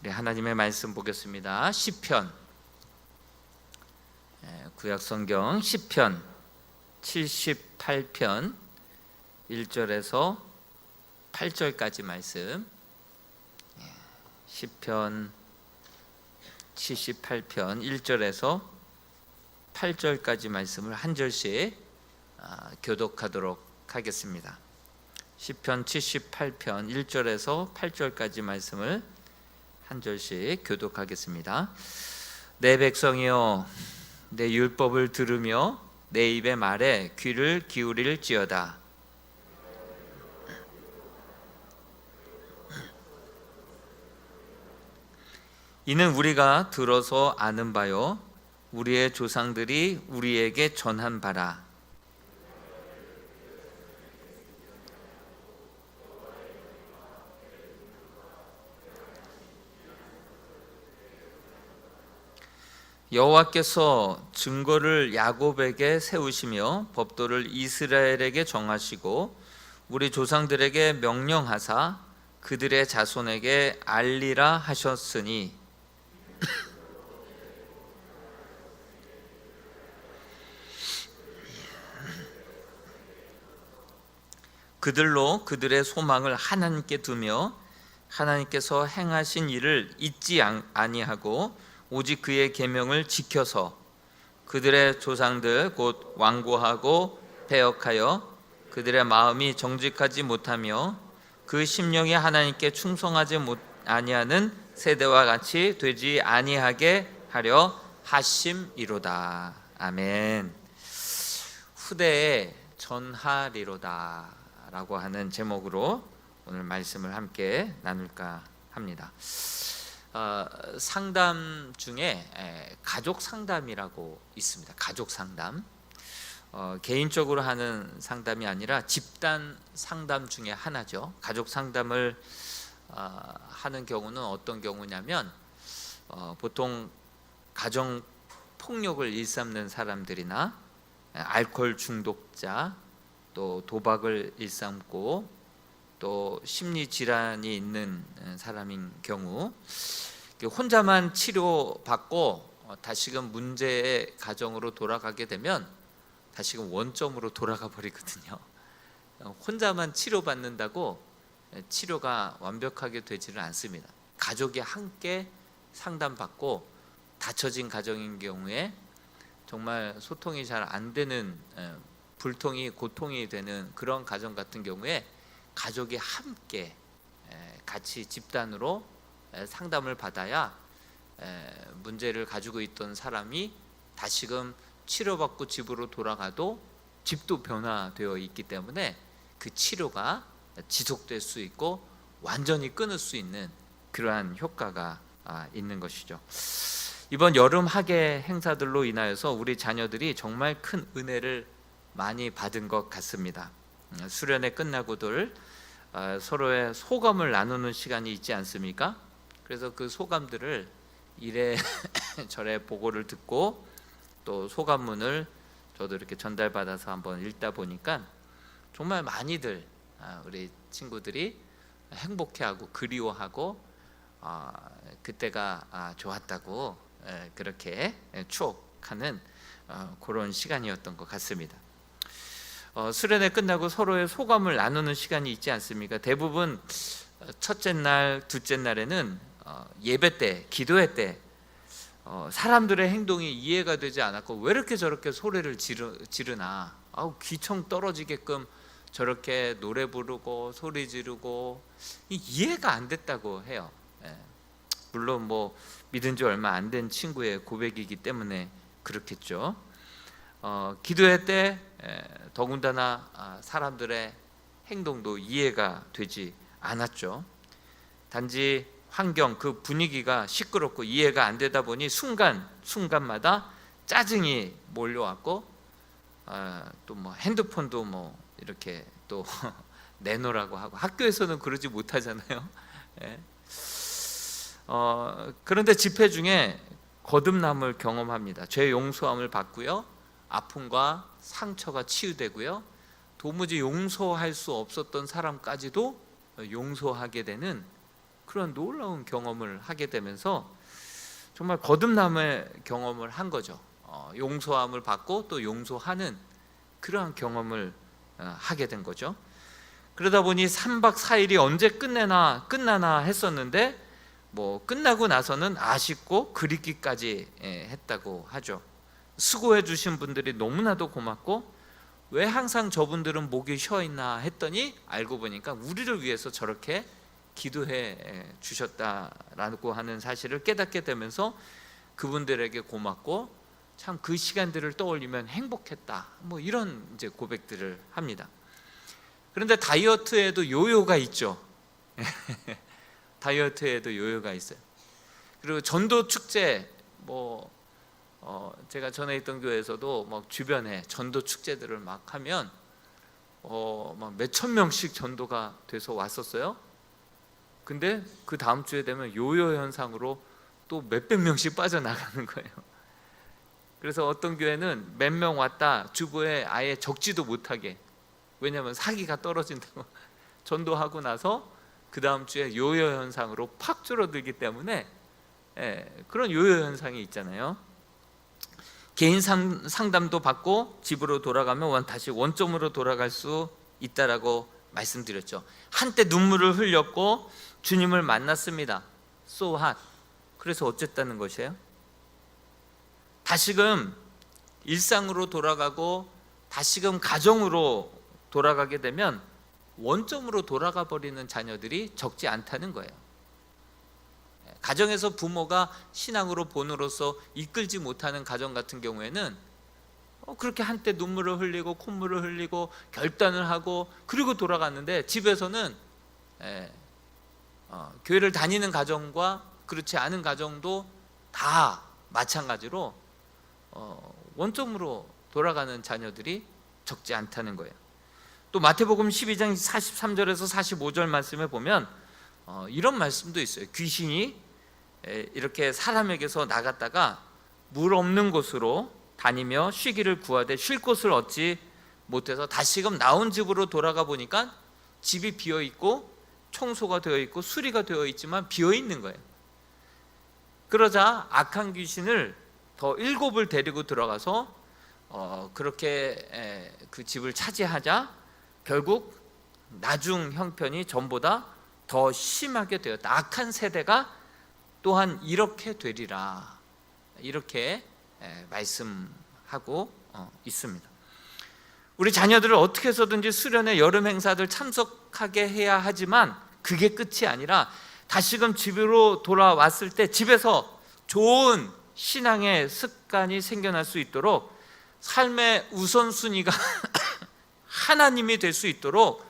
우리 하나님의 말씀 보겠습니다. 시편, 구약성경 시편 78편 1절에서 8절까지 말씀. 시편 78편 1절에서 8절까지 말씀을 한 절씩 교독하도록 하겠습니다. 시편 78편 1절에서 8절까지 말씀을 한 절씩 교독하겠습니다. 내 백성이여, 내 율법을 들으며 내 입의 말에 귀를 기울일지어다. 이는 우리가 들어서 아는 바요, 우리의 조상들이 우리에게 전한 바라. 여호와께서 증거를 야곱에게 세우시며 법도를 이스라엘에게 정하시고 우리 조상들에게 명령하사 그들의 자손에게 알리라 하셨으니 그들로 그들의 소망을 하나님께 두며 하나님께서 행하신 일을 잊지 아니하고 오직 그의 계명을 지켜서 그들의 조상들 곧 완고하고 패역하여 그들의 마음이 정직하지 못하며 그 심령이 하나님께 충성하지 아니하는 세대와 같이 되지 아니하게 하려 하심이로다. 아멘. 후대에 전하리로다 라고 하는 제목으로 오늘 말씀을 함께 나눌까 합니다. 상담 중에 가족 상담이라고 있습니다. 가족 상담. 개인적으로 하는 상담이 아니라 집단 상담 중에 하나죠. 가족 상담을 하는 경우는 어떤 경우냐면 보통 가정 폭력을 일삼는 사람들이나 알코올 중독자, 또 도박을 일삼고 또 심리 질환이 있는 사람인 경우 혼자만 치료받고 다시금 문제의 가정으로 돌아가게 되면 다시금 원점으로 돌아가 버리거든요. 혼자만 치료받는다고 치료가 완벽하게 되지는 않습니다. 가족이 함께 상담받고 닫혀진 가정인 경우에 정말 소통이 잘 안 되는, 불통이 고통이 되는 그런 가정 같은 경우에 가족이 함께 같이 집단으로 상담을 받아야 문제를 가지고 있던 사람이 다시금 치료받고 집으로 돌아가도 집도 변화되어 있기 때문에 그 치료가 지속될 수 있고 완전히 끊을 수 있는 그러한 효과가 있는 것이죠. 이번 여름 학예 행사들로 인하여서 우리 자녀들이 정말 큰 은혜를 많이 받은 것 같습니다. 수련회 끝나고들 서로의 소감을 나누는 시간이 있지 않습니까? 그래서 그 소감들을 이래저래 보고를 듣고 또 소감문을 저도 이렇게 전달받아서 한번 읽다 보니까 정말 많이들 우리 친구들이 행복해하고 그리워하고 그때가 좋았다고 그렇게 추억하는 그런 시간이었던 것 같습니다. 수련회 끝나고 서로의 소감을 나누는 시간이 있지 않습니까? 대부분 첫째 날, 둘째 날에는 예배 때, 기도회 때 사람들의 행동이 이해가 되지 않았고 왜 이렇게 저렇게 소리를 지르나, 귀청 떨어지게끔 저렇게 노래 부르고 소리 지르고 이해가 안 됐다고 해요. 물론 뭐 믿은 지 얼마 안 된 친구의 고백이기 때문에 그렇겠죠. 기도회 때 더군다나 사람들의 행동도 이해가 되지 않았죠. 단지 환경, 그 분위기가 시끄럽고 이해가 안 되다 보니 순간마다 짜증이 몰려왔고 또 뭐 핸드폰도 뭐 이렇게 또 내놓으라고 하고, 학교에서는 그러지 못하잖아요. 그런데 집회 중에 거듭남을 경험합니다. 죄 용서함을 받고요, 아픔과 상처가 치유되고요, 도무지 용서할 수 없었던 사람까지도 용서하게 되는 그런 놀라운 경험을 하게 되면서 정말 거듭남의 경험을 한 거죠. 용서함을 받고 또 용서하는 그러한 경험을 하게 된 거죠. 그러다 보니 3박 4일이 언제 끝나나 했었는데 끝나고 나서는 아쉽고 그립기까지 했다고 하죠. 수고해 주신 분들이 너무나도 고맙고 왜 항상 저분들은 목이 쉬어 있나 했더니 알고 보니까 우리를 위해서 저렇게 기도해 주셨다라고 하는 사실을 깨닫게 되면서 그분들에게 고맙고 참 그 시간들을 떠올리면 행복했다, 이런 이제 고백들을 합니다. 그런데 다이어트에도 요요가 있죠. 다이어트에도 요요가 있어요. 그리고 전도 축제, 제가 전에 있던 교회에서도 주변에 전도 축제들을 막 하면 몇천 명씩 전도가 돼서 왔었어요. 근데 그 다음 주에 되면 요요 현상으로 또 몇백 명씩 빠져나가는 거예요. 그래서 어떤 교회는 몇 명 왔다 주보에 아예 적지도 못하게, 왜냐하면 사기가 떨어진다고 전도하고 나서 그 다음 주에 요요 현상으로 팍 줄어들기 때문에 그런 요요 현상이 있잖아요. 개인 상담도 받고 집으로 돌아가면 다시 원점으로 돌아갈 수 있다라고 말씀드렸죠. 한때 눈물을 흘렸고 주님을 만났습니다. So what? 그래서 어쨌다는 것이에요? 다시금 일상으로 돌아가고 다시금 가정으로 돌아가게 되면 원점으로 돌아가 버리는 자녀들이 적지 않다는 거예요. 가정에서 부모가 신앙으로 본으로서 이끌지 못하는 가정 같은 경우에는 그렇게 한때 눈물을 흘리고 콧물을 흘리고 결단을 하고 그리고 돌아갔는데, 집에서는 교회를 다니는 가정과 그렇지 않은 가정도 다 마찬가지로 원점으로 돌아가는 자녀들이 적지 않다는 거예요. 또 마태복음 12장 43절에서 45절 말씀에 보면 이런 말씀도 있어요. 귀신이 이렇게 사람에게서 나갔다가 물 없는 곳으로 다니며 쉬기를 구하되 쉴 곳을 얻지 못해서 다시금 나온 집으로 돌아가 보니까 집이 비어 있고 청소가 되어 있고 수리가 되어 있지만 비어 있는 거예요. 그러자 악한 귀신을 더 7을 데리고 들어가서 그렇게 그 집을 차지하자 결국 나중 형편이 전보다 더 심하게 되었다. 악한 세대가 또한 이렇게 되리라, 이렇게 말씀하고 있습니다. 우리 자녀들을 어떻게 해서든지 수련회 여름 행사들 참석하게 해야 하지만 그게 끝이 아니라 다시금 집으로 돌아왔을 때 집에서 좋은 신앙의 습관이 생겨날 수 있도록, 삶의 우선순위가 하나님이 될 수 있도록,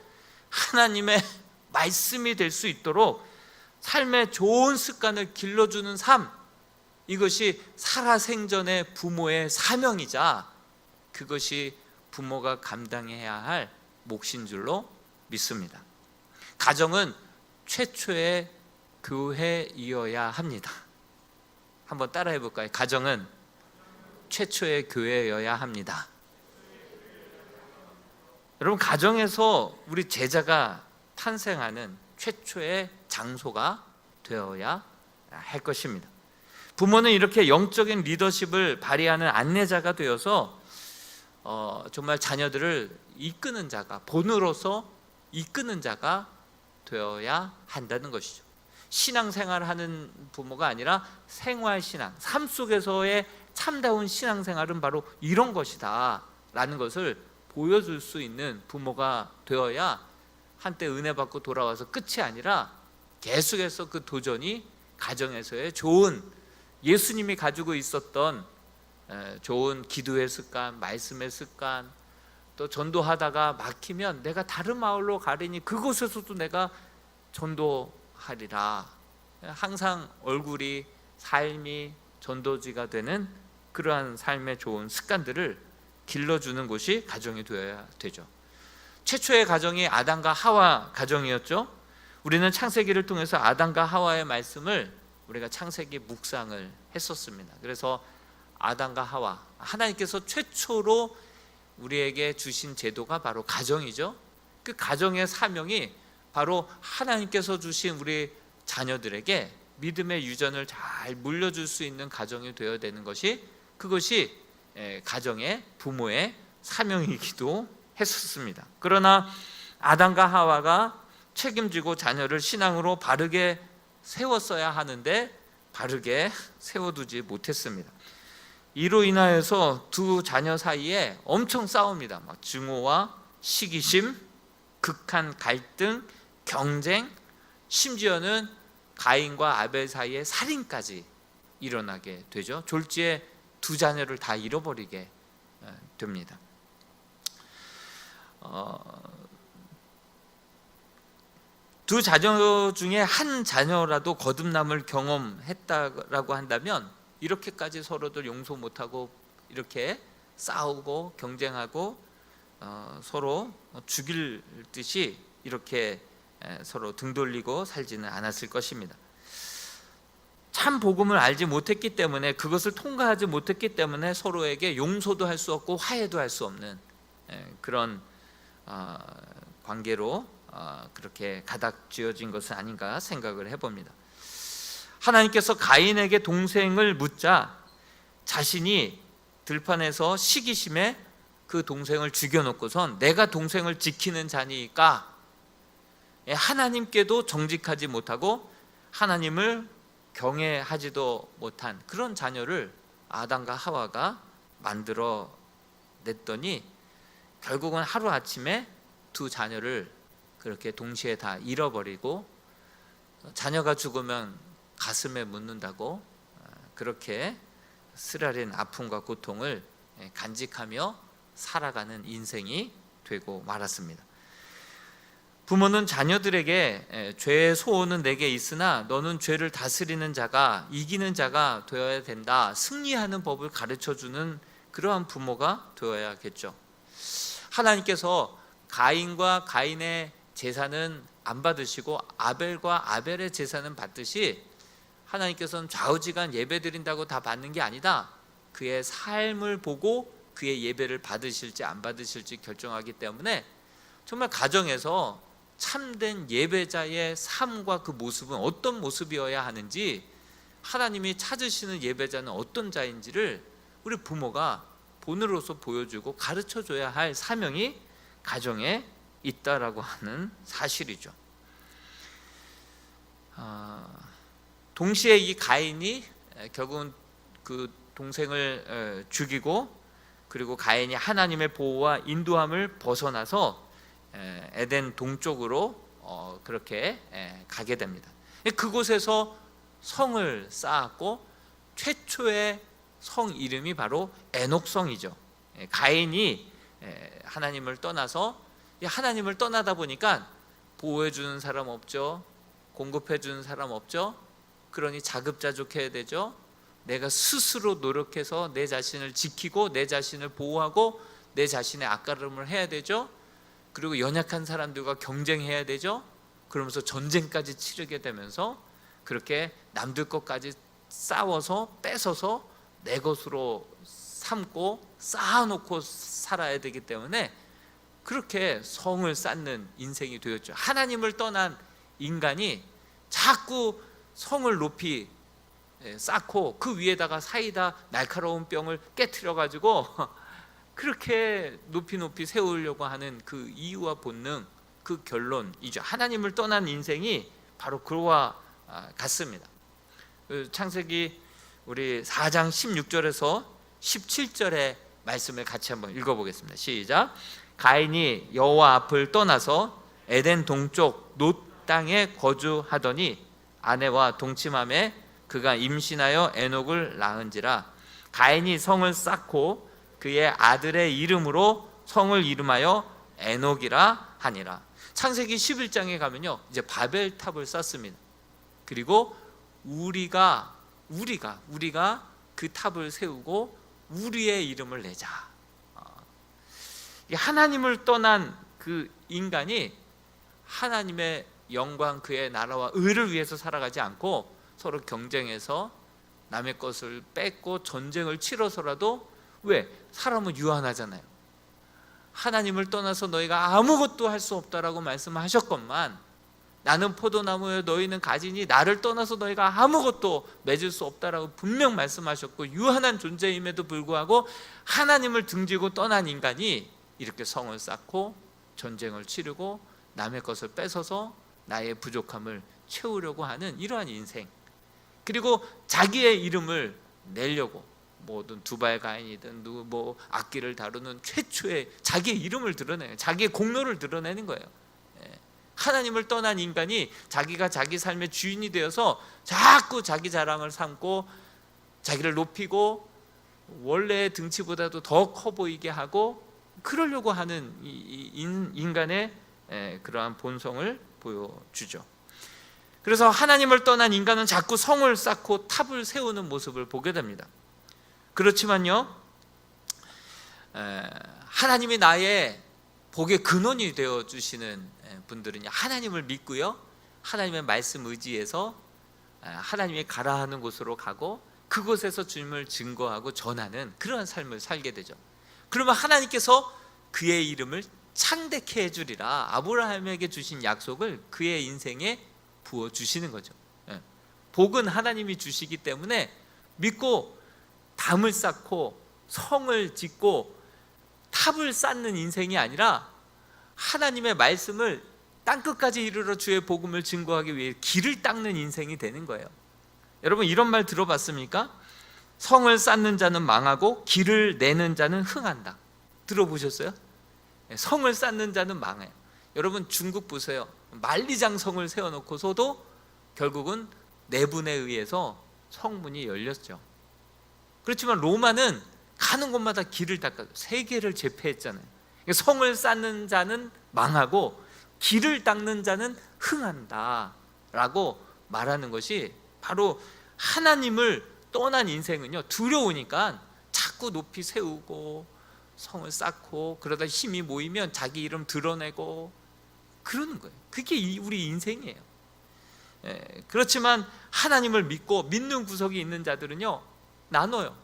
하나님의 말씀이 될 수 있도록 삶의 좋은 습관을 길러주는 삶, 이것이 살아생전의 부모의 사명이자 그것이 부모가 감당해야 할 몫인 줄로 믿습니다. 가정은 최초의 교회이어야 합니다. 한번 따라해 볼까요? 가정은 최초의 교회여야 합니다. 여러분, 가정에서 우리 제자가 탄생하는 최초의 장소가 되어야 할 것입니다. 부모는 이렇게 영적인 리더십을 발휘하는 안내자가 되어서 정말 자녀들을 이끄는 자가, 본으로서 이끄는 자가 되어야 한다는 것이죠. 신앙생활을 하는 부모가 아니라 생활신앙, 삶 속에서의 참다운 신앙생활은 바로 이런 것이다 라는 것을 보여줄 수 있는 부모가 되어야 한때 은혜 받고 돌아와서 끝이 아니라 계속해서 그 도전이 가정에서의 좋은, 예수님이 가지고 있었던 좋은 기도의 습관, 말씀의 습관, 또 전도하다가 막히면 내가 다른 마을로 가리니 그곳에서도 내가 전도하리라, 항상 얼굴이, 삶이 전도지가 되는 그러한 삶의 좋은 습관들을 길러주는 곳이 가정이 되어야 되죠. 최초의 가정이 아담과 하와 가정이었죠. 우리는 창세기를 통해서 아담과 하와의 말씀을 우리가 창세기 묵상을 했었습니다. 그래서 아담과 하와, 하나님께서 최초로 우리에게 주신 제도가 바로 가정이죠. 그 가정의 사명이 바로 하나님께서 주신 우리 자녀들에게 믿음의 유전을 잘 물려줄 수 있는 가정이 되어야 되는 것이, 그것이 가정의 부모의 사명이기도 했었습니다. 그러나 아담과 하와가 책임지고 자녀를 신앙으로 바르게 세웠어야 하는데 바르게 세워두지 못했습니다. 이로 인하여서 두 자녀 사이에 엄청 싸웁니다. 막 증오와 시기심, 극한 갈등, 경쟁, 심지어는 가인과 아벨 사이에 살인까지 일어나게 되죠. 졸지에 두 자녀를 다 잃어버리게 됩니다. 두 자녀 중에 한 자녀라도 거듭남을 경험했다라고 한다면 이렇게까지 서로들 용서 못하고 이렇게 싸우고 경쟁하고 서로 죽일 듯이 이렇게 서로 등 돌리고 살지는 않았을 것입니다. 참 복음을 알지 못했기 때문에, 그것을 통과하지 못했기 때문에 서로에게 용서도 할 수 없고 화해도 할 수 없는 그런 관계로 그렇게 가닥지어진 것은 아닌가 생각을 해봅니다. 하나님께서 가인에게 동생을 묻자 자신이 들판에서 시기심에 그 동생을 죽여놓고선 내가 동생을 지키는 자니까 하나님께도 정직하지 못하고 하나님을 경외하지도 못한 그런 자녀를 아담과 하와가 만들어 냈더니 결국은 하루아침에 두 자녀를 그렇게 동시에 다 잃어버리고, 자녀가 죽으면 가슴에 묻는다고 그렇게 쓰라린 아픔과 고통을 간직하며 살아가는 인생이 되고 말았습니다. 부모는 자녀들에게 죄의 소원은 내게 있으나 너는 죄를 다스리는 자가, 이기는 자가 되어야 된다, 승리하는 법을 가르쳐주는 그러한 부모가 되어야겠죠. 하나님께서 가인과 가인의 제사는 안 받으시고 아벨과 아벨의 제사는 받듯이 하나님께서는 좌우지간 예배 드린다고 다 받는 게 아니다, 그의 삶을 보고 그의 예배를 받으실지 안 받으실지 결정하기 때문에 정말 가정에서 참된 예배자의 삶과 그 모습은 어떤 모습이어야 하는지, 하나님이 찾으시는 예배자는 어떤 자인지를 우리 부모가 본으로서 보여주고 가르쳐줘야 할 사명이 가정에 있다라고 하는 사실이죠. 동시에 이 가인이 결국은 그 동생을 죽이고, 그리고 가인이 하나님의 보호와 인도함을 벗어나서 에덴 동쪽으로 그렇게 가게 됩니다. 그곳에서 성을 쌓았고 최초의 성 이름이 바로 에녹성이죠. 가인이 하나님을 떠나서, 하나님을 떠나다 보니까 보호해 주는 사람 없죠, 공급해 주는 사람 없죠. 그러니 자급자족해야 되죠. 내가 스스로 노력해서 내 자신을 지키고 내 자신을 보호하고 내 자신의 앞가림을 해야 되죠. 그리고 연약한 사람들과 경쟁해야 되죠. 그러면서 전쟁까지 치르게 되면서 그렇게 남들 것까지 싸워서 뺏어서 내 것으로 삼고 쌓아놓고 살아야 되기 때문에 그렇게 성을 쌓는 인생이 되었죠. 하나님을 떠난 인간이 자꾸 성을 높이 쌓고 그 위에다가 사이다 날카로운 병을 깨트려 가지고 그렇게 높이 세우려고 하는 그 이유와 본능, 그 결론이죠. 하나님을 떠난 인생이 바로 그와 같습니다. 창세기 우리 4장 16절에서 17절의 말씀을 같이 한번 읽어보겠습니다. 시작. 가인이 여호와 앞을 떠나서 에덴 동쪽 놋 땅에 거주하더니 아내와 동침함에 그가 임신하여 에녹을 낳은지라. 가인이 성을 쌓고 그의 아들의 이름으로 성을 이름하여 에녹이라 하니라. 창세기 11장에 가면요, 이제 바벨탑을 쌓습니다. 그리고 우리가 그 탑을 세우고 우리의 이름을 내자. 하나님을 떠난 그 인간이 하나님의 영광, 그의 나라와 의를 위해서 살아가지 않고 서로 경쟁해서 남의 것을 뺏고 전쟁을 치러서라도, 왜? 사람은 유한하잖아요. 하나님을 떠나서 너희가 아무것도 할 수 없다라고 말씀하셨건만 나는 포도나무여 너희는 가지니 나를 떠나서 너희가 아무것도 맺을 수 없다라고 분명 말씀하셨고, 유한한 존재임에도 불구하고 하나님을 등지고 떠난 인간이 이렇게 성을 쌓고 전쟁을 치르고 남의 것을 뺏어서 나의 부족함을 채우려고 하는 이러한 인생, 그리고 자기의 이름을 내려고 뭐든 두발 가인이든 뭐 악기를 다루는 최초의 자기의 이름을 드러내는, 자기의 공로를 드러내는 거예요. 하나님을 떠난 인간이 자기가 자기 삶의 주인이 되어서 자꾸 자기 자랑을 삼고 자기를 높이고 원래의 등치보다도 더 커 보이게 하고 그러려고 하는 인간의 그러한 본성을 보여주죠. 그래서 하나님을 떠난 인간은 자꾸 성을 쌓고 탑을 세우는 모습을 보게 됩니다. 그렇지만요, 하나님이 나의 복의 근원이 되어주시는 분들은요, 하나님을 믿고요, 하나님의 말씀 의지해서 하나님이 가라 하는 곳으로 가고 그곳에서 주님을 증거하고 전하는 그러한 삶을 살게 되죠. 그러면 하나님께서 그의 이름을 창대케 해주리라, 아브라함에게 주신 약속을 그의 인생에 부어주시는 거죠. 복은 하나님이 주시기 때문에 믿고 담을 쌓고 성을 짓고 탑을 쌓는 인생이 아니라 하나님의 말씀을 땅끝까지 이르러 주의 복음을 증거하기 위해 길을 닦는 인생이 되는 거예요. 여러분, 이런 말 들어봤습니까? 성을 쌓는 자는 망하고 길을 내는 자는 흥한다. 들어보셨어요? 성을 쌓는 자는 망해요. 여러분, 중국 보세요. 만리장성을 세워놓고서도 결국은 내분에 의해서 성문이 열렸죠. 그렇지만 로마는 가는 곳마다 길을 닦아 세계를 제패했잖아요. 성을 쌓는 자는 망하고 길을 닦는 자는 흥한다라고 말하는 것이 바로 하나님을 떠난 인생은요, 두려우니까 자꾸 높이 세우고 성을 쌓고 그러다 힘이 모이면 자기 이름 드러내고 그러는 거예요. 그게 우리 인생이에요. 그렇지만 하나님을 믿고 믿는 구석이 있는 자들은요, 나눠요.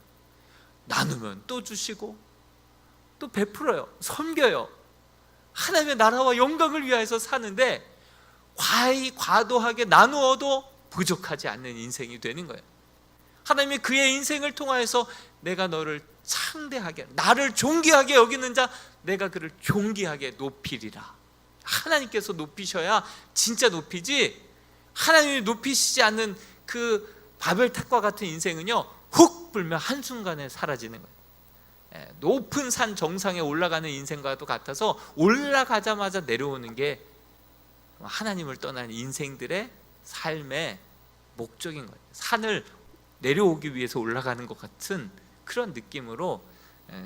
나누면 또 주시고 또 베풀어요. 섬겨요. 하나님의 나라와 영광을 위하여서 사는데 과도하게 나누어도 부족하지 않는 인생이 되는 거예요. 하나님이 그의 인생을 통하여서 내가 너를 창대하게, 나를 존귀하게 여기는 자 내가 그를 존귀하게 높이리라. 하나님께서 높이셔야 진짜 높이지, 하나님이 높이시지 않는 그 바벨탑과 같은 인생은요, 훅 불면 한순간에 사라지는 거예요. 높은 산 정상에 올라가는 인생과도 같아서 올라가자마자 내려오는 게 하나님을 떠난 인생들의 삶의 목적인 거예요. 산을 내려오기 위해서 올라가는 것 같은 그런 느낌으로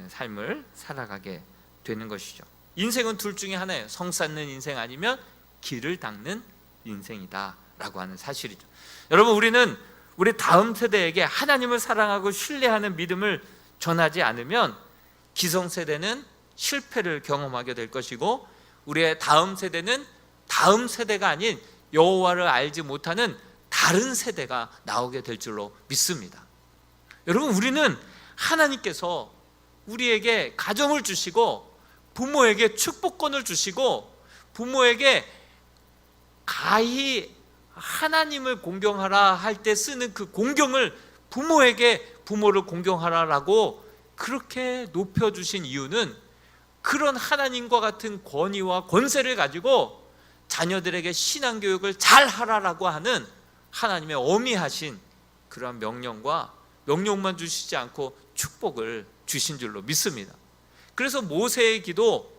삶을 살아가게 되는 것이죠. 인생은 둘 중에 하나예요. 성 쌓는 인생 아니면 길을 닦는 인생이다 라고 하는 사실이죠. 여러분, 우리는 우리 다음 세대에게 하나님을 사랑하고 신뢰하는 믿음을 전하지 않으면 기성세대는 실패를 경험하게 될 것이고, 우리의 다음 세대는 다음 세대가 아닌 여호와를 알지 못하는 다른 세대가 나오게 될 줄로 믿습니다. 여러분, 우리는 하나님께서 우리에게 가정을 주시고 부모에게 축복권을 주시고 부모에게 가히 하나님을 공경하라 할 때 쓰는 그 공경을 부모에게 부모를 공경하라라고 그렇게 높여주신 이유는 그런 하나님과 같은 권위와 권세를 가지고 자녀들에게 신앙교육을 잘 하라라고 하는 하나님의 어미하신 그러한 명령만 주시지 않고 축복을 주신 줄로 믿습니다. 그래서 모세의 기도,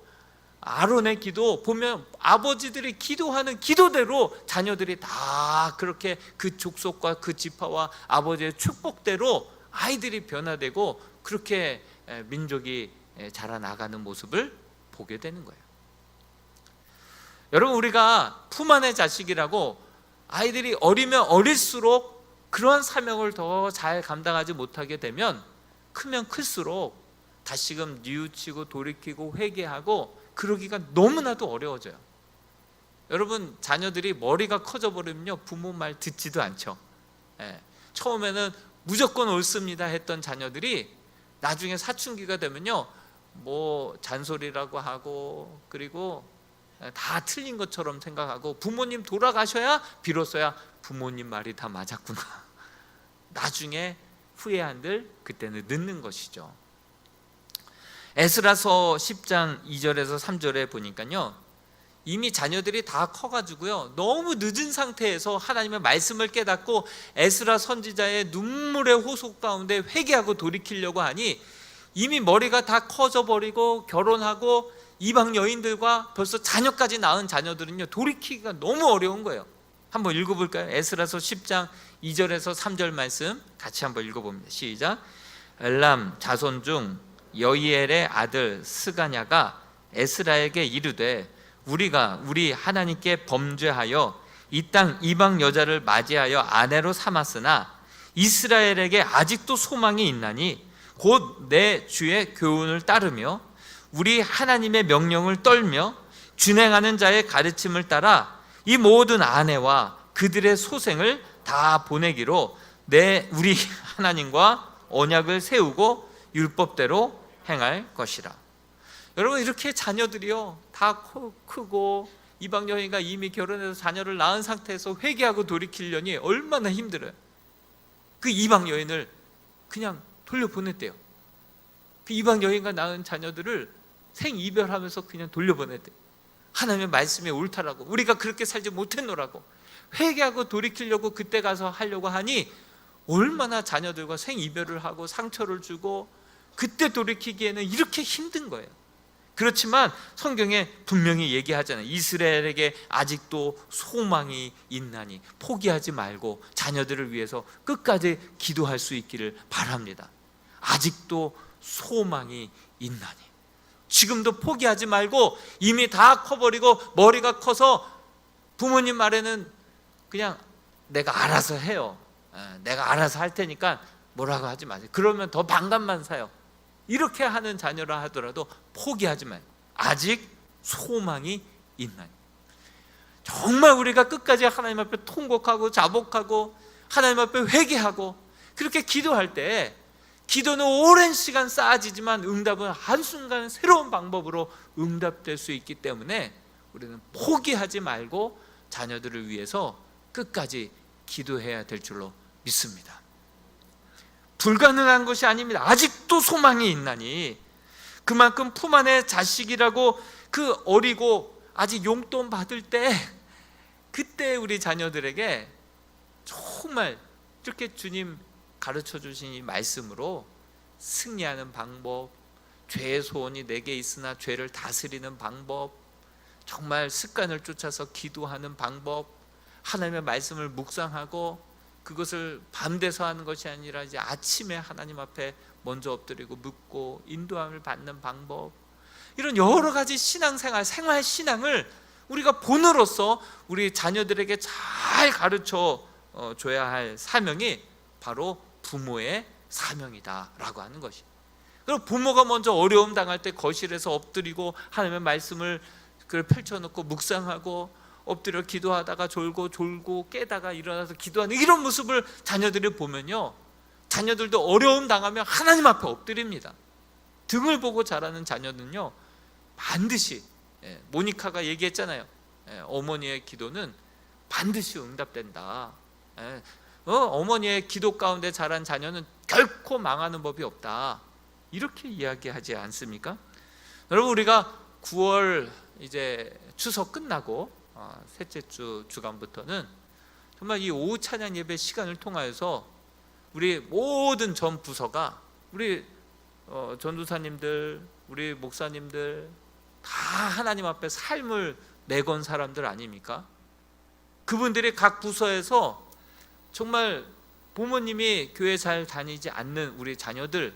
아론의 기도 보면 아버지들이 기도하는 기도대로 자녀들이 다 그렇게 그 족속과 그 지파와 아버지의 축복대로 아이들이 변화되고 그렇게 민족이 자라나가는 모습을 보게 되는 거예요. 여러분, 우리가 품 안의 자식이라고 아이들이 어리면 어릴수록 그러한 사명을 더 잘 감당하지 못하게 되면 크면 클수록 다시금 뉘우치고 돌이키고 회개하고 그러기가 너무나도 어려워져요. 여러분, 자녀들이 머리가 커져 버리면요, 부모 말 듣지도 않죠. 처음에는 무조건 옳습니다 했던 자녀들이 나중에 사춘기가 되면요, 뭐 잔소리라고 하고 그리고 다 틀린 것처럼 생각하고 부모님 돌아가셔야 비로소야 부모님 말이 다 맞았구나. 나중에 후회한들 그때는 늦는 것이죠. 에스라서 10장 2절에서 3절에 보니까요, 이미 자녀들이 다 커가지고요, 너무 늦은 상태에서 하나님의 말씀을 깨닫고 에스라 선지자의 눈물의 호소 가운데 회개하고 돌이키려고 하니 이미 머리가 다 커져버리고 결혼하고 이방 여인들과 벌써 자녀까지 낳은 자녀들은요, 돌이키기가 너무 어려운 거예요. 한번 읽어볼까요? 에스라서 10장 2절에서 3절 말씀 같이 한번 읽어봅니다. 시작. 엘람 자손 중 여이엘의 아들 스가냐가 에스라에게 이르되 우리가 우리 하나님께 범죄하여 이 땅 이방 여자를 맞이하여 아내로 삼았으나 이스라엘에게 아직도 소망이 있나니 곧 내 주의 교훈을 따르며 우리 하나님의 명령을 떨며 준행하는 자의 가르침을 따라 이 모든 아내와 그들의 소생을 다 보내기로 우리 하나님과 언약을 세우고 율법대로 행할 것이라. 여러분, 이렇게 자녀들이요 다 크고 이방 여인과 이미 결혼해서 자녀를 낳은 상태에서 회개하고 돌이키려니 얼마나 힘들어요. 그 이방 여인을 그냥 돌려보냈대요. 그 이방 여인과 낳은 자녀들을 생이별하면서 그냥 돌려보냈대요. 하나님의 말씀에 옳다라고, 우리가 그렇게 살지 못했노라고 회개하고 돌이키려고 그때 가서 하려고 하니 얼마나 자녀들과 생이별을 하고 상처를 주고 그때 돌이키기에는 이렇게 힘든 거예요. 그렇지만 성경에 분명히 얘기하잖아요. 이스라엘에게 아직도 소망이 있나니 포기하지 말고 자녀들을 위해서 끝까지 기도할 수 있기를 바랍니다. 아직도 소망이 있나니, 지금도 포기하지 말고, 이미 다 커버리고 머리가 커서 부모님 말에는 그냥 내가 알아서 해요, 내가 알아서 할 테니까 뭐라고 하지 마세요, 그러면 더 반감만 사요, 이렇게 하는 자녀라 하더라도 포기하지 마요. 아직 소망이 있나니. 정말 우리가 끝까지 하나님 앞에 통곡하고 자복하고 하나님 앞에 회개하고 그렇게 기도할 때, 기도는 오랜 시간 쌓아지지만 응답은 한순간 새로운 방법으로 응답될 수 있기 때문에 우리는 포기하지 말고 자녀들을 위해서 끝까지 기도해야 될 줄로 믿습니다. 불가능한 것이 아닙니다. 아직도 소망이 있나니, 그만큼 품 안에 자식이라고 그 어리고 아직 용돈 받을 때, 그때 우리 자녀들에게 정말 이렇게 주님 가르쳐 주신 이 말씀으로 승리하는 방법, 죄의 소원이 내게 있으나 죄를 다스리는 방법, 정말 습관을 쫓아서 기도하는 방법, 하나님의 말씀을 묵상하고 그것을 밤새서 하는 것이 아니라 이제 아침에 하나님 앞에 먼저 엎드리고 묻고 인도함을 받는 방법, 이런 여러 가지 신앙생활, 생활 신앙을 우리가 본으로서 우리 자녀들에게 잘 가르쳐 줘야 할 사명이 바로 부모의 사명이다라고 하는 것이. 그리고 부모가 먼저 어려움 당할 때 거실에서 엎드리고 하나님의 말씀을 펼쳐놓고 묵상하고 엎드려 기도하다가 졸고 깨다가 일어나서 기도하는 이런 모습을 자녀들이 보면요, 자녀들도 어려움 당하면 하나님 앞에 엎드립니다. 등을 보고 자라는 자녀는요 반드시, 모니카가 얘기했잖아요. 어머니의 기도는 반드시 응답된다. 어머니의 기도 가운데 자란 자녀는 결코 망하는 법이 없다, 이렇게 이야기하지 않습니까? 여러분, 우리가 9월 이제 추석 끝나고 셋째 주 주간부터는 정말 이 오후 찬양 예배 시간을 통하여서 우리 모든 전 부서가, 우리 전도사님들, 우리 목사님들 다 하나님 앞에 삶을 내건 사람들 아닙니까? 그분들이 각 부서에서 정말 부모님이 교회 잘 다니지 않는 우리 자녀들,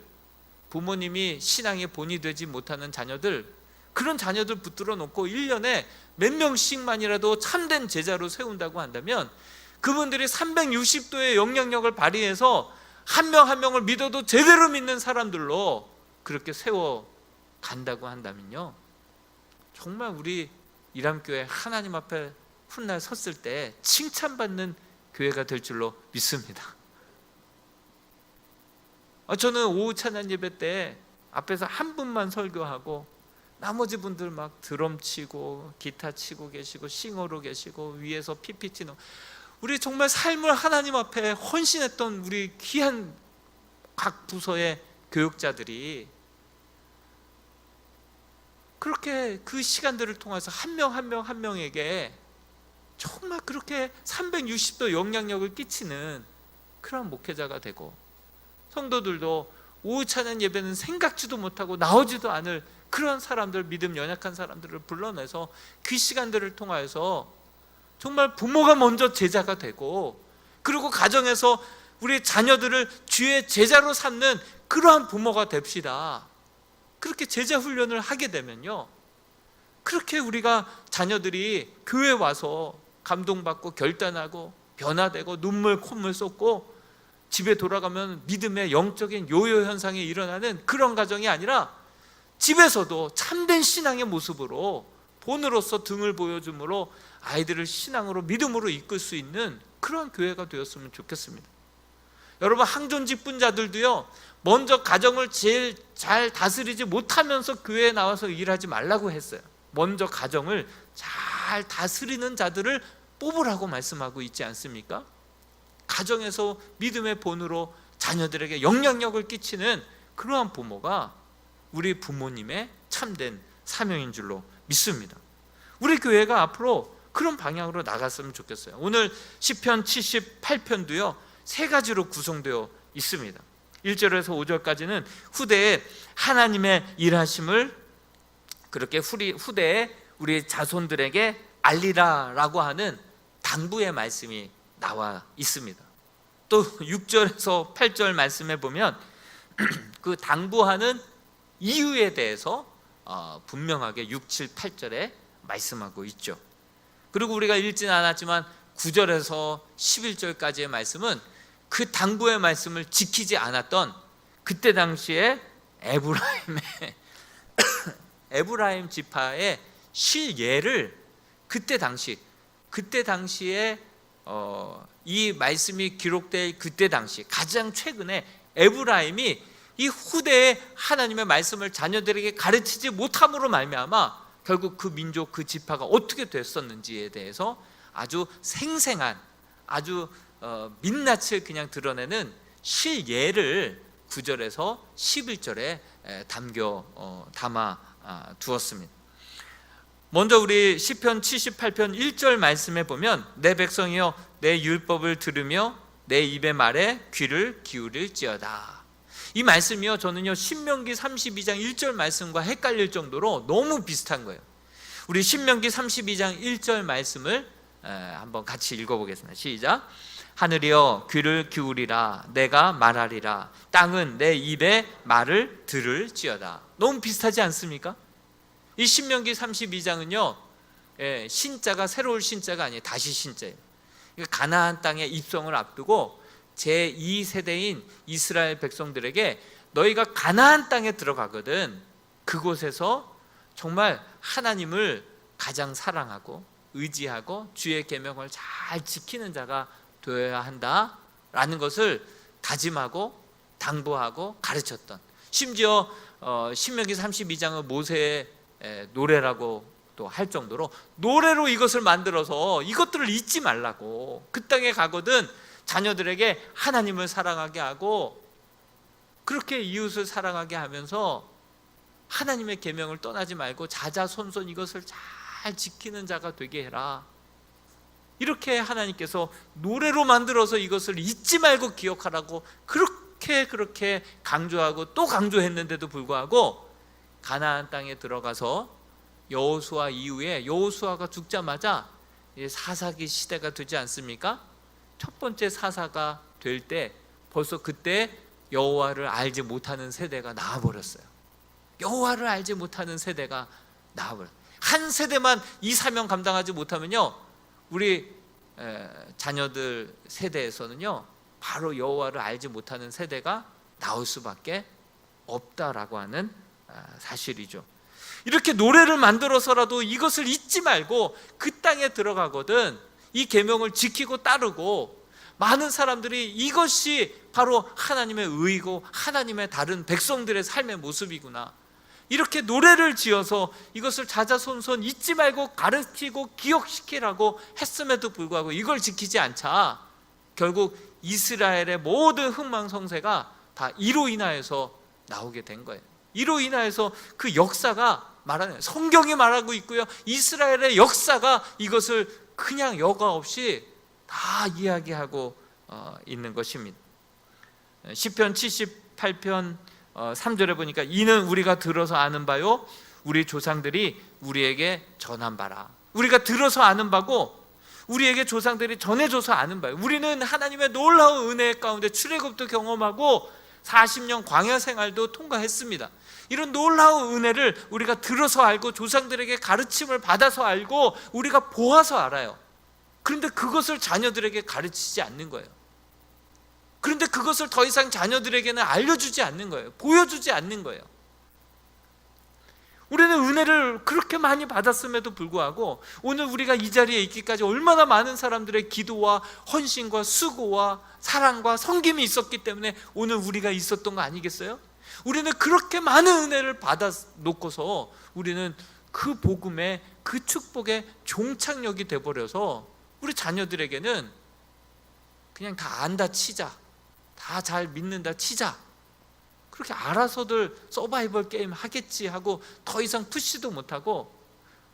부모님이 신앙의 본이 되지 못하는 자녀들, 그런 자녀들 붙들어 놓고 1년에 몇 명씩만이라도 참된 제자로 세운다고 한다면 그분들이 360도의 영향력을 발휘해서 한 명 한 명을 믿어도 제대로 믿는 사람들로 그렇게 세워 간다고 한다면요, 정말 우리 이람교회 하나님 앞에 훗날 섰을 때 칭찬받는 교회가 될 줄로 믿습니다. 저는 오후 찬양 예배 때 앞에서 한 분만 설교하고 나머지 분들 막 드럼 치고 기타 치고 계시고 싱어로 계시고 위에서 PPT 놓고, 우리 정말 삶을 하나님 앞에 헌신했던 우리 귀한 각 부서의 교육자들이 그렇게 그 시간들을 통해서 한 명 한 명에게 정말 그렇게 360도 영향력을 끼치는 그런 목회자가 되고, 성도들도 오후 찬양 예배는 생각지도 못하고 나오지도 않을 그런 사람들, 믿음 연약한 사람들을 불러내서 그 시간들을 통하여서 정말 부모가 먼저 제자가 되고, 그리고 가정에서 우리 자녀들을 주의 제자로 삼는 그러한 부모가 됩시다. 그렇게 제자 훈련을 하게 되면요, 그렇게 우리가 자녀들이 교회 와서 감동받고 결단하고 변화되고 눈물 콧물 쏟고 집에 돌아가면 믿음의 영적인 요요 현상이 일어나는 그런 가정이 아니라, 집에서도 참된 신앙의 모습으로 본으로서 등을 보여줌으로 아이들을 신앙으로 믿음으로 이끌 수 있는 그런 교회가 되었으면 좋겠습니다. 여러분, 항존 직분자들도요, 먼저 가정을 제일 잘 다스리지 못하면서 교회에 나와서 일하지 말라고 했어요. 먼저 가정을 잘 다스리는 자들을 뽑으라고 말씀하고 있지 않습니까? 가정에서 믿음의 본으로 자녀들에게 영향력을 끼치는 그러한 부모가 우리 부모님의 참된 사명인 줄로 믿습니다. 우리 교회가 앞으로 그런 방향으로 나갔으면 좋겠어요. 오늘 시편 78편도요 3가지로 구성되어 있습니다. 1절에서 5절까지는 후대에 하나님의 일하심을 그렇게 후대에 우리 자손들에게 알리라라고 하는 당부의 말씀이 나와 있습니다. 또 6절에서 8절 말씀에 보면 그 당부하는 이유에 대해서 분명하게 6, 7, 8절에 말씀하고 있죠. 그리고 우리가 읽지는 않았지만 9절에서 11절까지의 말씀은 그 당부의 말씀을 지키지 않았던 그때 당시에 에브라임 지파의 실예를 그때 당시에 이 말씀이 기록될 그때 당시 가장 최근에 에브라임이 이 후대에 하나님의 말씀을 자녀들에게 가르치지 못함으로 말미암아 결국 그 민족, 그 지파가 어떻게 됐었는지에 대해서 아주 생생한, 아주 민낯을 그냥 드러내는 실예를 9절에서 11절에 담아 두었습니다. 먼저 우리 시편 78편 1절 말씀에 보면 내 백성이여 내 율법을 들으며 내 입의 말에 귀를 기울일지어다. 이 말씀이요, 저는요 신명기 32장 1절 말씀과 헷갈릴 정도로 너무 비슷한 거예요. 우리 신명기 32장 1절 말씀을 한번 같이 읽어보겠습니다. 시작. 하늘이여 귀를 기울이라, 내가 말하리라, 땅은 내 입의 말을 들을지어다. 너무 비슷하지 않습니까? 이 신명기 32장은요 신자가 새로울 신자가 아니에요. 다시 신자예요. 가나안 땅의 입성을 앞두고 제2세대인 이스라엘 백성들에게 너희가 가나안 땅에 들어가거든 그곳에서 정말 하나님을 가장 사랑하고 의지하고 주의 계명을 잘 지키는 자가 되어야 한다라는 것을 다짐하고 당부하고 가르쳤던, 심지어 신명기 32장은 모세의 노래라고 또 할 정도로 노래로 이것을 만들어서 이것들을 잊지 말라고, 그 땅에 가거든 자녀들에게 하나님을 사랑하게 하고 그렇게 이웃을 사랑하게 하면서 하나님의 계명을 떠나지 말고 자자손손 이것을 잘 지키는 자가 되게 해라. 이렇게 하나님께서 노래로 만들어서 이것을 잊지 말고 기억하라고 그렇게 강조하고 또 강조했는데도 불구하고 가나안 땅에 들어가서 여호수아 이후에 여호수아가 죽자마자 사사기 시대가 되지 않습니까? 첫 번째 사사가 될 때 벌써 그때 여호와를 알지 못하는 세대가 나와버렸어요. 여호와를 알지 못하는 세대가 나와버렸어요. 한 세대만 이 사명 감당하지 못하면요 우리 자녀들 세대에서는요 바로 여호와를 알지 못하는 세대가 나올 수밖에 없다라고 하는 사실이죠. 이렇게 노래를 만들어서라도 이것을 잊지 말고 그 땅에 들어가거든 이 계명을 지키고 따르고, 많은 사람들이 이것이 바로 하나님의 의이고 하나님의 다른 백성들의 삶의 모습이구나, 이렇게 노래를 지어서 이것을 자자손손 잊지 말고 가르치고 기억시키라고 했음에도 불구하고 이걸 지키지 않자 결국 이스라엘의 모든 흥망성쇠가 다 이로 인하여서 나오게 된 거예요. 이로 인하여서 그 역사가 말하는, 성경이 말하고 있고요, 이스라엘의 역사가 이것을 그냥 여과 없이 다 이야기하고 있는 것입니다. 시편 78편 3절에 보니까 이는 우리가 들어서 아는 바요 우리 조상들이 우리에게 전한 바라. 우리가 들어서 아는 바고 우리에게 조상들이 전해줘서 아는 바예요. 우리는 하나님의 놀라운 은혜 가운데 출애굽도 경험하고 40년 광야 생활도 통과했습니다. 이런 놀라운 은혜를 우리가 들어서 알고 조상들에게 가르침을 받아서 알고 우리가 보아서 알아요. 그런데 그것을 자녀들에게 가르치지 않는 거예요. 그런데 그것을 더 이상 자녀들에게는 알려주지 않는 거예요. 보여주지 않는 거예요. 우리는 은혜를 그렇게 많이 받았음에도 불구하고 오늘 우리가 이 자리에 있기까지 얼마나 많은 사람들의 기도와 헌신과 수고와 사랑과 섬김이 있었기 때문에 오늘 우리가 있었던 거 아니겠어요? 우리는 그렇게 많은 은혜를 받아 놓고서 우리는 그 복음의 그 축복의 종착역이 돼버려서 우리 자녀들에게는 그냥 다 안다 치자, 다 잘 믿는다 치자, 그렇게 알아서들 서바이벌 게임 하겠지 하고 더 이상 푸시도 못하고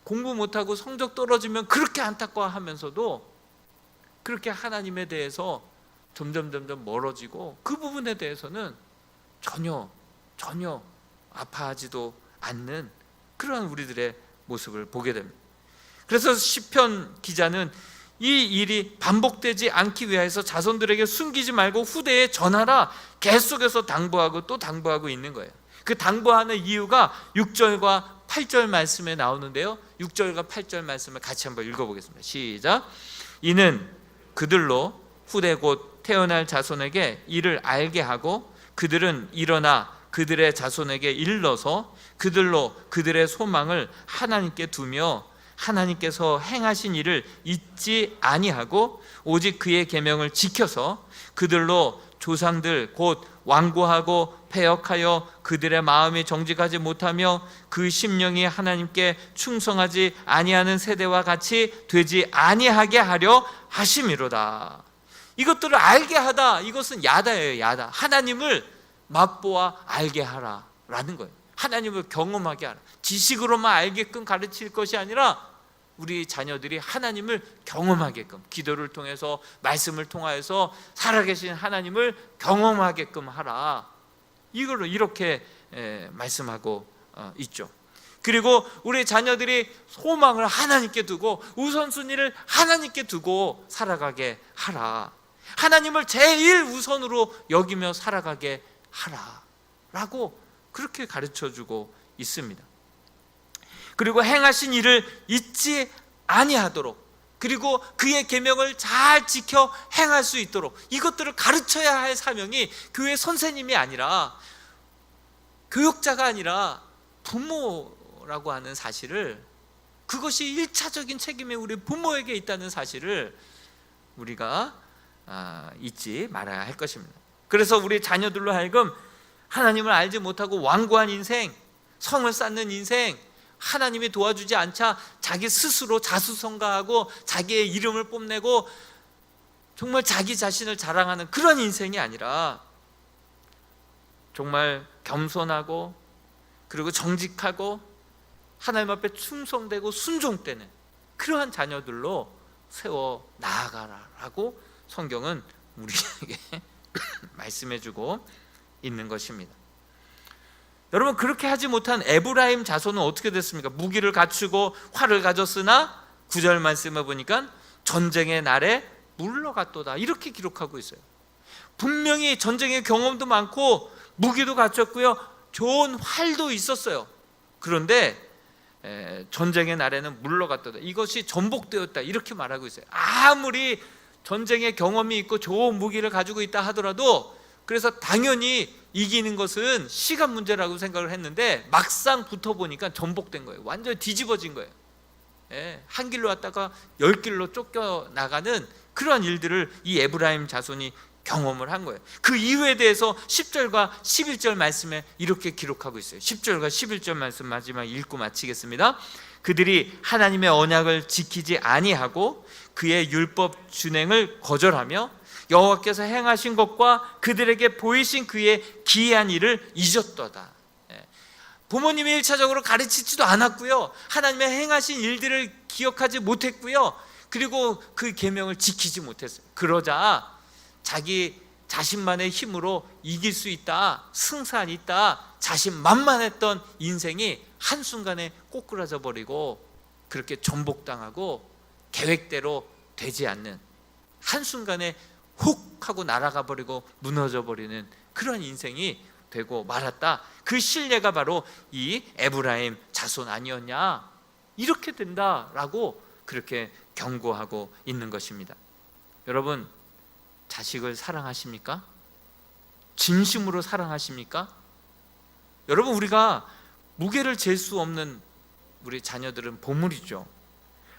공부 못하고 성적 떨어지면 그렇게 안타까워하면서도 그렇게 하나님에 대해서 점점 멀어지고 그 부분에 대해서는 전혀 아파하지도 않는 그러한 우리들의 모습을 보게 됩니다. 그래서 시편 기자는 이 일이 반복되지 않기 위해서 자손들에게 숨기지 말고 후대에 전하라 계속해서 당부하고 또 당부하고 있는 거예요. 그 당부하는 이유가 6절과 8절 말씀에 나오는데요, 6절과 8절 말씀을 같이 한번 읽어보겠습니다. 시작. 이는 그들로 후대 곧 태어날 자손에게 이를 알게 하고 그들은 일어나 그들의 자손에게 일러서 그들로 그들의 소망을 하나님께 두며 하나님께서 행하신 일을 잊지 아니하고 오직 그의 계명을 지켜서 그들로 조상들 곧 완고하고 패역하여 그들의 마음이 정직하지 못하며 그 심령이 하나님께 충성하지 아니하는 세대와 같이 되지 아니하게 하려 하심이로다. 이것들을 알게 하다, 이것은 야다예요. 야다. 하나님을 맛보아 알게 하라라는 거예요. 하나님을 경험하게 하라. 지식으로만 알게끔 가르칠 것이 아니라 우리 자녀들이 하나님을 경험하게끔, 기도를 통해서 말씀을 통하여서 살아계신 하나님을 경험하게끔 하라. 이걸로 이렇게 말씀하고 있죠. 그리고 우리 자녀들이 소망을 하나님께 두고 우선순위를 하나님께 두고 살아가게 하라. 하나님을 제일 우선으로 여기며 살아가게 하라 라고 그렇게 가르쳐주고 있습니다. 그리고 행하신 일을 잊지 아니하도록, 그리고 그의 계명을 잘 지켜 행할 수 있도록, 이것들을 가르쳐야 할 사명이 교회 선생님이 아니라, 교육자가 아니라 부모라고 하는 사실을, 그것이 1차적인 책임이 우리 부모에게 있다는 사실을 우리가 잊지 말아야 할 것입니다. 그래서 우리 자녀들로 하여금 하나님을 알지 못하고 완고한 인생, 성을 쌓는 인생, 하나님이 도와주지 않자 자기 스스로 자수성가하고 자기의 이름을 뽐내고 정말 자기 자신을 자랑하는 그런 인생이 아니라 정말 겸손하고 그리고 정직하고 하나님 앞에 충성되고 순종되는 그러한 자녀들로 세워 나아가라라고 성경은 우리에게 말씀해주고 있는 것입니다. 여러분, 그렇게 하지 못한 에브라임 자손은 어떻게 됐습니까? 무기를 갖추고 활을 가졌으나 9절 말씀을 보니까 전쟁의 날에 물러갔도다 이렇게 기록하고 있어요. 분명히 전쟁의 경험도 많고 무기도 갖췄고요, 좋은 활도 있었어요. 그런데 전쟁의 날에는 물러갔도다, 이것이 전복되었다 이렇게 말하고 있어요. 아무리 전쟁의 경험이 있고 좋은 무기를 가지고 있다 하더라도, 그래서 당연히 이기는 것은 시간 문제라고 생각을 했는데 막상 붙어보니까 전복된 거예요. 완전히 뒤집어진 거예요. 한 길로 왔다가 10길로 쫓겨나가는 그러한 일들을 이 에브라임 자손이 경험을 한 거예요. 그 이유에 대해서 10절과 11절 말씀에 이렇게 기록하고 있어요. 10절과 11절 말씀 마지막 읽고 마치겠습니다. 그들이 하나님의 언약을 지키지 아니하고 그의 율법 준행을 거절하며 여호와께서 행하신 것과 그들에게 보이신 그의 기이한 일을 잊었도다. 부모님이 1차적으로 가르치지도 않았고요, 하나님의 행하신 일들을 기억하지 못했고요, 그리고 그 계명을 지키지 못했어요. 그러자 자기 자신만의 힘으로 이길 수 있다, 승산 있다, 자신만만했던 인생이 한순간에 꼬꾸라져 버리고 그렇게 전복당하고 계획대로 되지 않는, 한순간에 훅 하고 날아가 버리고 무너져 버리는 그런 인생이 되고 말았다. 그 신뢰가 바로 이 에브라임 자손 아니었냐, 이렇게 된다라고 그렇게 경고하고 있는 것입니다. 여러분, 자식을 사랑하십니까? 진심으로 사랑하십니까? 여러분, 우리가 무게를 잴 수 없는 우리 자녀들은 보물이죠.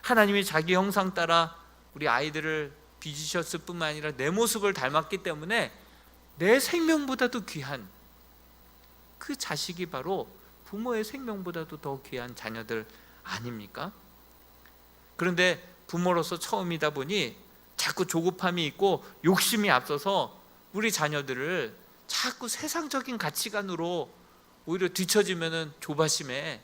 하나님이 자기 형상 따라 우리 아이들을 빚으셨을 뿐만 아니라 내 모습을 닮았기 때문에 내 생명보다도 귀한 그 자식이 바로 부모의 생명보다도 더 귀한 자녀들 아닙니까? 그런데 부모로서 처음이다 보니 자꾸 조급함이 있고 욕심이 앞서서 우리 자녀들을 자꾸 세상적인 가치관으로 오히려 뒤처지면은 조바심에,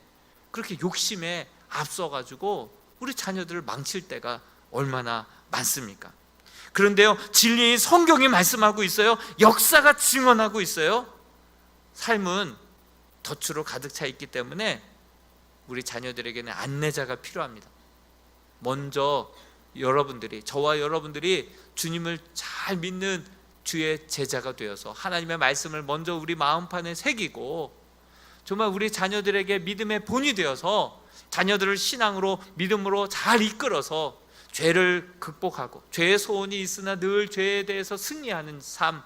그렇게 욕심에 앞서가지고 우리 자녀들을 망칠 때가 얼마나 많습니까? 그런데요, 진리의 성경이 말씀하고 있어요. 역사가 증언하고 있어요. 삶은 덫으로 가득 차 있기 때문에 우리 자녀들에게는 안내자가 필요합니다. 먼저 여러분들이, 저와 여러분들이 주님을 잘 믿는 주의 제자가 되어서 하나님의 말씀을 먼저 우리 마음판에 새기고 정말 우리 자녀들에게 믿음의 본이 되어서 자녀들을 신앙으로, 믿음으로 잘 이끌어서 죄를 극복하고, 죄의 소원이 있으나 늘 죄에 대해서 승리하는 삶,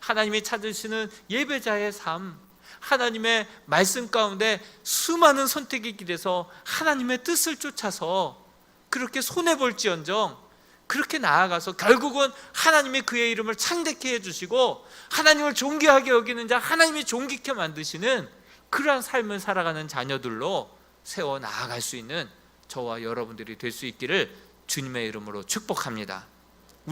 하나님이 찾으시는 예배자의 삶, 하나님의 말씀 가운데 수많은 선택의 길에서 하나님의 뜻을 쫓아서 그렇게 손해볼지언정 그렇게 나아가서 결국은 하나님이 그의 이름을 창대케 해주시고 하나님을 존귀하게 여기는 자, 하나님이 존귀케 만드시는 그러한 삶을 살아가는 자녀들로 세워 나아갈 수 있는 저와 여러분들이 될 수 있기를 주님의 이름으로 축복합니다.